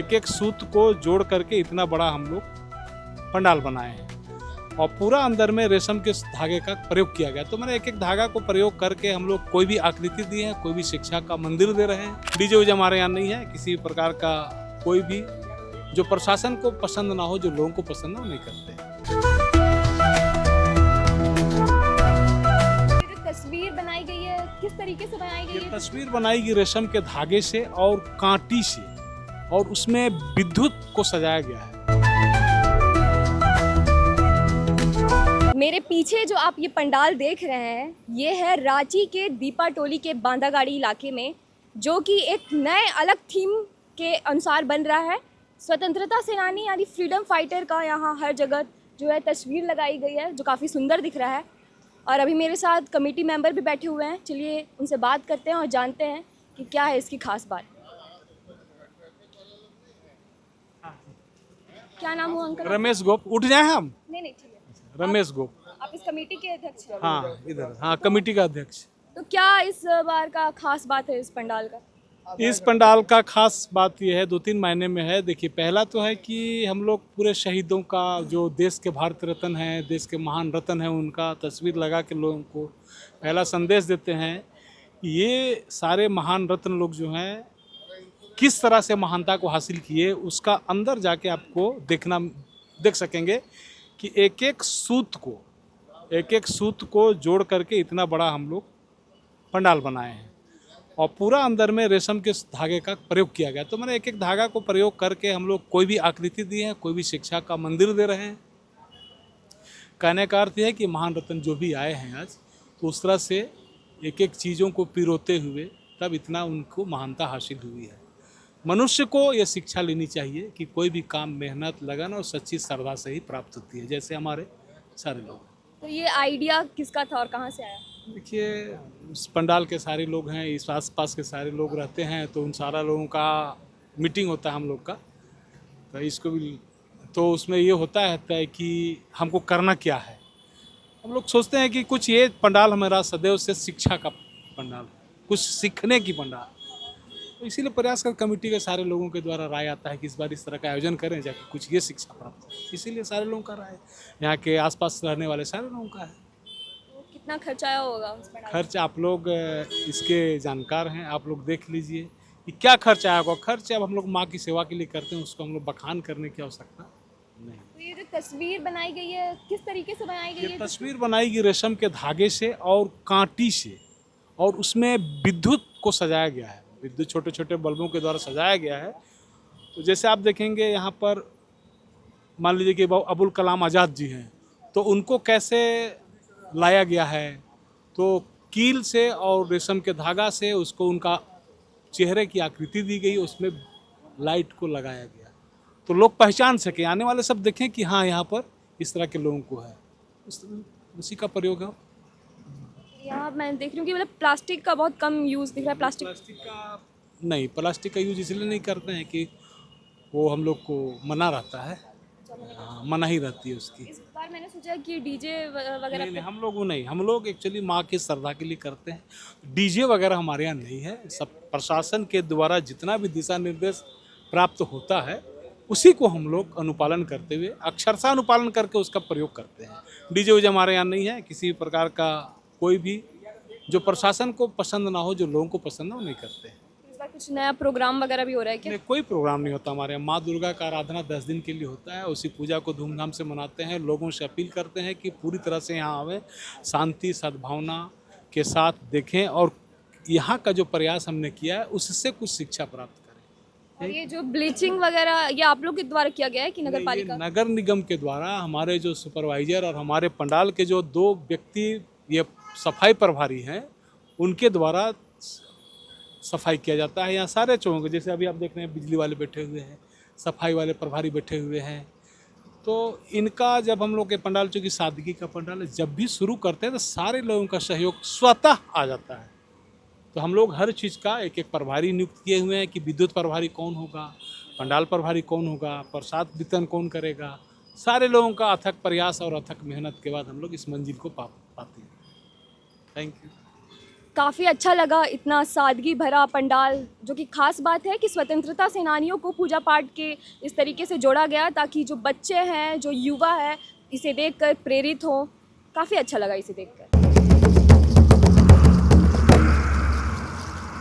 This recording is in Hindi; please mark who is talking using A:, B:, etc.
A: एक एक सूत को जोड़ करके इतना बड़ा हम लोग पंडाल बनाए हैं और पूरा अंदर में रेशम के धागे का प्रयोग किया गया। तो मैंने एक एक धागा को प्रयोग करके हम लोग कोई भी आकृति दी है, कोई भी शिक्षा का मंदिर दे रहे हैं। डीजे उजे हमारे यहाँ नहीं है, किसी प्रकार का कोई भी जो प्रशासन को पसंद ना हो, जो लोगों को पसंद ना हो, नहीं करते।
B: तस्वीर बनाई गई है, किस तरीके से बनाई गई है?
A: तस्वीर बनाई गई रेशम के धागे से और कांटी से, और उसमें विद्युत को सजाया गया है।
B: मेरे पीछे जो आप ये पंडाल देख रहे हैं, ये है रांची के दीपाटोली के बांदागाड़ी इलाके में, जो कि एक नए अलग थीम के अनुसार बन रहा है। स्वतंत्रता सेनानी यानी फ्रीडम फाइटर का यहाँ हर जगह जो है तस्वीर लगाई गई है, जो काफ़ी सुंदर दिख रहा है। और अभी मेरे साथ कमेटी मेंबर भी बैठे हुए हैं, चलिए उनसे बात करते हैं और जानते हैं कि क्या है इसकी खास बात। क्या नाम हुआ अंकल?
A: रमेश गोप। उठ जाए हम?
B: नहीं ठीक है।
A: रमेश गोप।
B: आप इस कमेटी के अध्यक्ष हैं?
A: हाँ, इधर। हाँ, कमेटी का अध्यक्ष।
B: तो क्या इस बार का खास बात है इस पंडाल का?
A: इस पंडाल का खास बात यह है, 2-3 मायने में है। देखिए, पहला तो है कि हम लोग पूरे शहीदों का, जो देश के भारत रत्न हैं, देश के महान रत्न हैं, उनका तस्वीर लगा के लोगों को पहला संदेश देते हैं। ये सारे महान रत्न लोग जो हैं किस तरह से महानता को हासिल किए, उसका अंदर जाके आपको देख सकेंगे कि एक एक सूत को जोड़ करके इतना बड़ा हम लोग पंडाल बनाए हैं और पूरा अंदर में रेशम के धागे का प्रयोग किया गया। तो मैंने एक एक धागा को प्रयोग करके हम लोग कोई भी आकृति दी है, कोई भी शिक्षा का मंदिर दे रहे हैं। कहने का अर्थ है कि महान रत्न जो भी आए हैं आज, तो उस तरह से एक एक चीज़ों को पिरोते हुए तब इतना उनको महानता हासिल हुई है। मनुष्य को यह शिक्षा लेनी चाहिए कि कोई भी काम मेहनत, लगन और सच्ची श्रद्धा से ही प्राप्त होती है, जैसे हमारे सारे लोग।
B: तो ये आइडिया किसका था और कहाँ से आया?
A: देखिए, इस पंडाल के सारे लोग हैं, इस आस-पास के सारे लोग रहते हैं, तो उन सारा लोगों का मीटिंग होता है हम लोग का। तो इसको भी तो उसमें ये होता है कि हमको करना क्या है। हम लोग सोचते हैं कि कुछ ये पंडाल हमारा सदैव से शिक्षा का पंडाल, कुछ सीखने की पंडाल। तो इसीलिए प्रयास कर कमेटी के सारे लोगों के द्वारा राय आता है कि इस बार इस तरह का आयोजन करें, जाके कुछ ये शिक्षा प्राप्त हो। इसीलिए सारे लोगों का राय, यहाँ के आसपास रहने वाले सारे लोगों का है।
B: तो कितना खर्चा आया होगा उस पंडाल?
A: खर्च आप लोग इसके जानकार हैं, आप लोग देख लीजिए कि क्या खर्च आया होगा। खर्च अब हम लोग माँ की सेवा के लिए करते हैं, उसको हम लोग बखान करने की आवश्यकता नहीं।
B: तो ये जो तस्वीर बनाई गई है, किस तरीके से बनाई गई है?
A: ये तस्वीर बनाई गई रेशम के धागे से और कांटी से, और उसमें विद्युत को सजाया गया है। विद्युत छोटे छोटे बल्बों के द्वारा सजाया गया है। तो जैसे आप देखेंगे यहाँ पर, मान लीजिए कि अबुल कलाम आज़ाद जी हैं, तो उनको कैसे लाया गया है, तो कील से और रेशम के धागा से उसको उनका चेहरे की आकृति दी गई, उसमें लाइट को लगाया गया, तो लोग पहचान सकें, आने वाले सब देखें कि हाँ यहाँ पर इस तरह के लोगों को है। उसी का प्रयोग है।
B: यहाँ मैं देख रही हूँ कि मतलब प्लास्टिक का बहुत कम यूज़ दिख रहा है।
A: प्लास्टिक का यूज इसलिए नहीं करते हैं कि वो हम लोग को मना रहता है। हाँ, मना ही रहती है उसकी।
B: इस बार मैंने सोचा कि डीजे वगैरह
A: नहीं, हम लोग एक्चुअली माँ की श्रद्धा के लिए करते हैं। डीजे वगैरह हमारे यहाँ नहीं है। सब प्रशासन के द्वारा जितना भी दिशा निर्देश प्राप्त होता है, उसी को हम लोग अनुपालन करते हुए, अक्षरशः अनुपालन करके उसका प्रयोग करते हैं। डीजे उजे हमारे यहाँ नहीं है, किसी प्रकार का कोई भी जो प्रशासन को पसंद ना हो, जो लोगों को पसंद ना हो, नहीं करते हैं।
B: इस बार कुछ नया प्रोग्राम वगैरह भी हो रहा है क्या?
A: नहीं, कोई प्रोग्राम नहीं होता हमारे यहाँ। माँ दुर्गा का आराधना 10 दिन के लिए होता है, उसी पूजा को धूमधाम से मनाते हैं। लोगों से अपील करते हैं कि पूरी तरह से यहाँ आवें, शांति सद्भावना के साथ देखें और यहाँ का जो प्रयास हमने किया है उससे कुछ शिक्षा प्राप्त करें।
B: और ये जो ब्लीचिंग वगैरह, ये आप लोग के द्वारा किया गया है कि नगर पालिका?
A: नगर निगम के द्वारा हमारे जो सुपरवाइजर और हमारे पंडाल के जो 2 व्यक्ति ये सफाई प्रभारी हैं, उनके द्वारा सफाई किया जाता है। यहाँ सारे चौक, जैसे अभी आप देख रहे हैं बिजली वाले बैठे हुए हैं, सफाई वाले प्रभारी बैठे हुए हैं। तो इनका जब हम लोग के पंडाल, चूँकि सादगी का पंडाल है, जब भी शुरू करते हैं तो सारे लोगों का सहयोग स्वतः आ जाता है। तो हम लोग हर चीज़ का एक एक प्रभारी नियुक्त किए हुए हैं कि विद्युत प्रभारी कौन होगा, पंडाल प्रभारी कौन होगा, प्रसाद वितरण कौन करेगा। सारे लोगों का अथक प्रयास और अथक मेहनत के बाद हम लोग इस मंजिल को पाते हैं। Thank you.
B: काफ़ी अच्छा लगा, इतना सादगी भरा पंडाल, जो कि ख़ास बात है कि स्वतंत्रता सेनानियों को पूजा पाठ के इस तरीके से जोड़ा गया ताकि जो बच्चे हैं, जो युवा है, इसे देखकर प्रेरित हों। काफ़ी अच्छा लगा इसे देखकर।